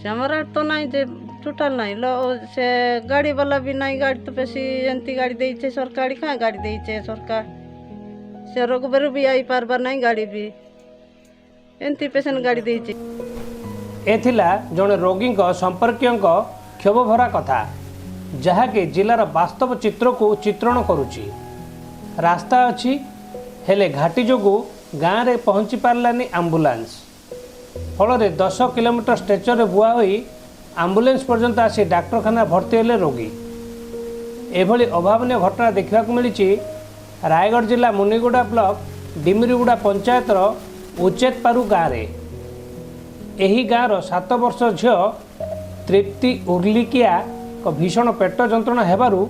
से हमारा तो नहीं जे टोटल नहीं लो से गाड़ी वाला भी नहीं गाड़ी तो बेसी एंती गाड़ी दे छे सरकारी कहाँ गाड़ी दे छे सरकार से रोग बेरु भी आई पारबार नहीं गाड़ी भी एंती पेशेंट गाड़ी दे छे। एथिला जड़े रोगी संपर्कीय क्षोभ भरा कथा जहाँकि जिलार वास्तव चित्र को चित्रण करुची। रास्ता अच्छी हेले घाटी जोगु गाँव में पहुँची पार्लानी आंबुलांस फल 10 किलोमीटर स्ट्रेचर रे बुआ होई आंबुलांस पर्यंत आसी डाक्तरखाना भर्ती हेले रोगी। एभली अभावनीय घटना देखा मिली रायगढ़ जिला मुनिगुड़ा ब्लॉक डिमरीगुड़ा पंचायतर उचेतपारू गाँव में। एही गाँवर 7 वर्ष झील तृप्ति उर्लिकिया को भीषण पेट जंत्रणा हेबारु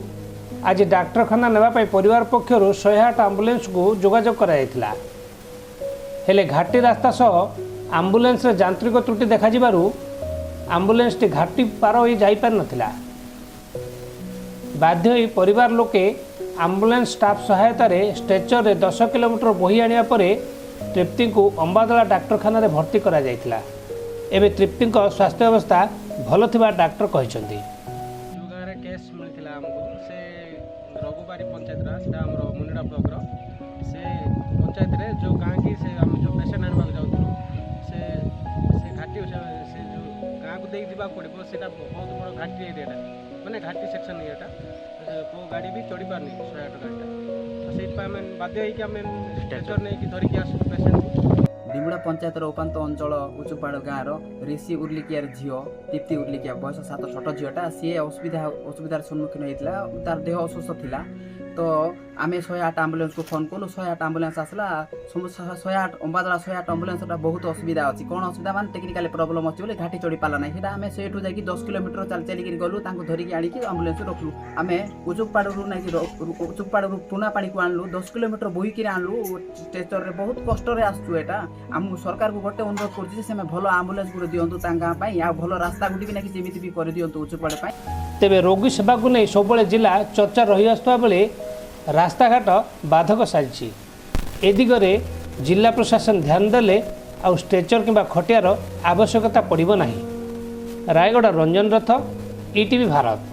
आज डाक्तरखाना नेबापी परिवार पक्षर 108 आंबुलांस को जोगाजोग कराइथिला। हेले घाटी रास्ता सह आंबुलांस रे यांत्रिक त्रुटि देखा जिबारु आंबुलांस टी घाटी पार होई जाई पार नथिला। बाध्य होई परिवार लोके आंबुलांस स्टाफ सहायता रे स्ट्रेचर रे 10 किलोमीटर बोही आनिया परे तृप्ति को अंबादला डाक्तरखाना रे भर्ती करा जायथिला। एबे तृप्ति को स्वास्थ्य अवस्था भल थिबा डाक्टर कहिसंती। जो गाँव में केस मिलता आमको से रघुबारी पंचायत से आम मुनिड़ा ब्लॉक से पंचायत रे जो गाँ की से आम जो पेसेंट आने जाऊँ से घाटी से जो गाँव को देख जावाक पड़ो से बहुत बड़ घाटी एरिया मैंने घाटी सेक्शन एटा को गाड़ी भी चढ़ी पारनी 108 गाड़ीटा तो से बाध्य स्ट्रेचर नहीं धरिकी आसू पेसेंट डिमुड़ा पंचायतर उपात अंचल उचुपाड़ गाँव ऋषि उर्लिकियार झील तृप्ति उर्लिकिया बयस 7 छोट झीलटा सी असुविधार सम्मुखीन होता तार देह असुस्थ थिला तो आम 108 आंबुलांस को फोन कलु 108 आंबुलांस आसला 108 अंबादला 108 आंबुलांस बहुत असुविधा अच्छी कौन असुविधा मान टेक्निकाली प्रॉब्लम अच्छी बोले घाटी चढ़ी पाला ना आम से 10 किलोमीटर चल चलिक गलु धरिकी आनिकी आंबुलांस रखलु आम उचुकपाड़ू ना उचुकपाड़ू टुनापाड़ी को आणलु 10 किलोमीटर बोईक आणलु स्ट्रेचर रे बहुत कष्ट आसचु एटा आम सरकार को गोटे अनुरोध करुच्छे से भल आंबुलांस गुटे दिंतु भल रास्ता गुटी भी ना जमी भी कर दिंतु उचुकपाड़ तेबे रोगी सेवा को नहीं सब जिला चर्चा रही आसुवा बेले रास्ताघाट बाधक साजिछि। ए दिगरे जिला प्रशासन ध्यान देले आ स्ट्रेचर किंबा खटियार आवश्यकता पड़िबो नाही। रायगढ़ रंजन रथ, ईटीवी भारत।